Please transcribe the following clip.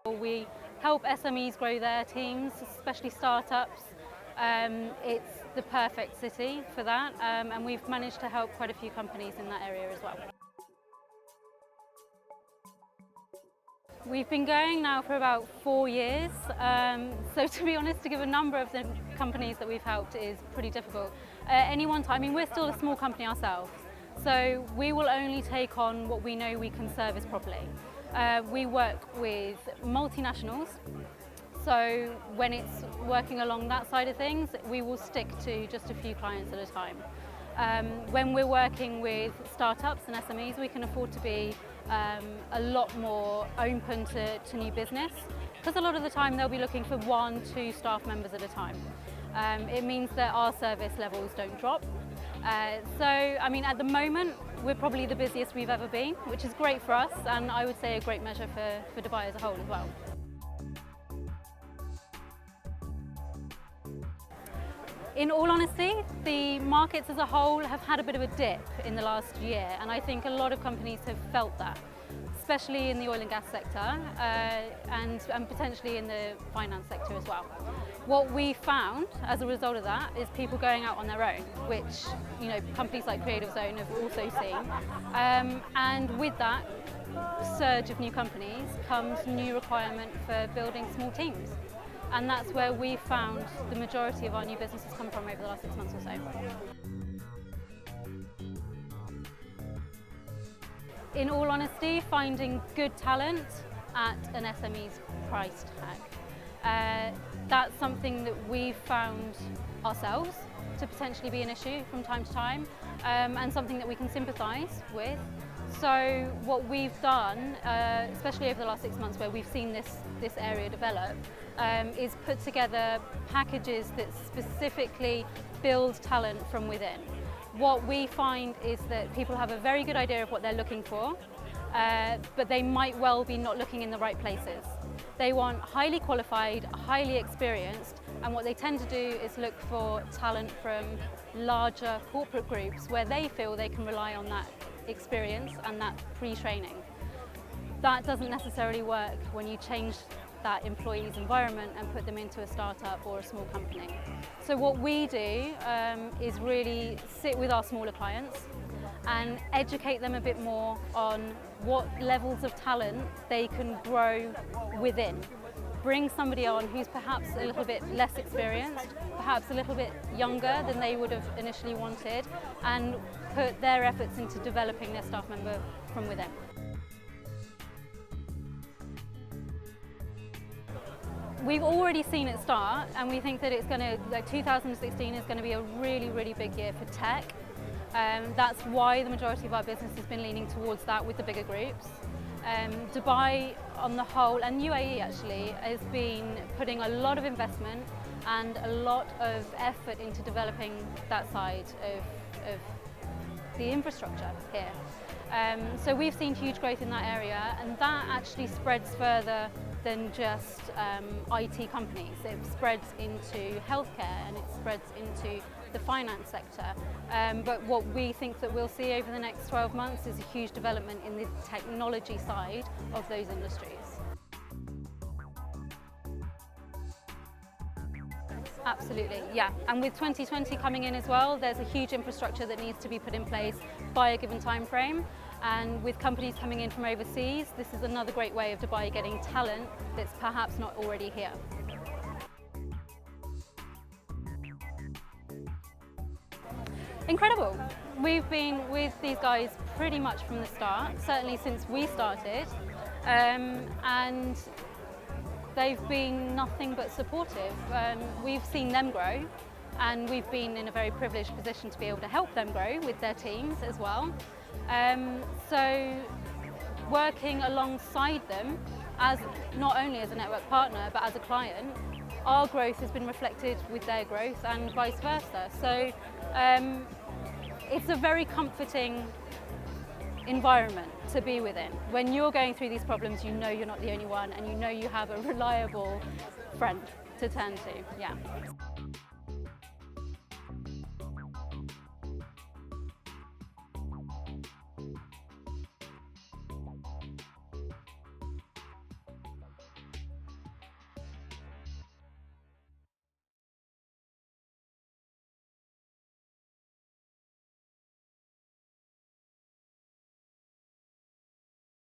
We help SMEs grow their teams, especially startups. It's the perfect city for that, and we've managed to help quite a few companies in that area as well. We've been going now for about 4 years, so to be honest, to give a number of the companies that we've helped is pretty difficult. At any one time, we're still a small company ourselves, so we will only take on what we know we can service properly. We work with multinationals, so when it's working along that side of things, we will stick to just a few clients at a time. When we're working with startups and SMEs, we can afford to be a lot more open to new business, because a lot of the time they'll be looking for 1-2 staff members at a time. It means that our service levels don't drop. So, at the moment, we're probably the busiest we've ever been, which is great for us, and I would say a great measure for Dubai as a whole as well. In all honesty, the markets as a whole have had a bit of a dip in the last year, and I think a lot of companies have felt that, especially in the oil and gas sector and potentially in the finance sector as well. What we found as a result of that is people going out on their own, which companies like Creative Zone have also seen, and with that surge of new companies comes new requirement for building small teams. And that's where we found the majority of our new businesses come from over the last 6 months or so. In all honesty, finding good talent at an SME's price tag. That's something that we've found ourselves to potentially be an issue from time to time, and something that we can sympathise with. So what we've done, especially over the last 6 months where we've seen this area develop, is put together packages that specifically build talent from within. What we find is that people have a very good idea of what they're looking for, but they might well be not looking in the right places. They want highly qualified, highly experienced, and what they tend to do is look for talent from larger corporate groups where they feel they can rely on that experience and that pre-training. That doesn't necessarily work when you change that employee's environment and put them into a startup or a small company. So what we do is really sit with our smaller clients and educate them a bit more on what levels of talent they can grow within. Bring somebody on who's perhaps a little bit less experienced, perhaps a little bit younger than they would have initially wanted, and put their efforts into developing their staff member from within. We've already seen it start, and we think that it's going to, 2016 is going to be a really, really big year for tech. That's why the majority of our business has been leaning towards that with the bigger groups. Dubai on the whole, and UAE actually, has been putting a lot of investment and a lot of effort into developing that side of the infrastructure here. So we've seen huge growth in that area, and that actually spreads further than just IT companies. It spreads into healthcare and it spreads into the finance sector. But what we think that we'll see over the next 12 months is a huge development in the technology side of those industries. Absolutely, yeah. And with 2020 coming in as well, there's a huge infrastructure that needs to be put in place by a given time frame. And with companies coming in from overseas, this is another great way of Dubai getting talent that's perhaps not already here. Incredible. We've been with these guys pretty much from the start, certainly since we started, and they've been nothing but supportive. We've seen them grow, and we've been in a very privileged position to be able to help them grow with their teams as well. So working alongside them, as not only as a network partner but as a client, our growth has been reflected with their growth and vice versa. So it's a very comforting environment to be within. When you're going through these problems, you know you're not the only one, and you know you have a reliable friend to turn to. Yeah.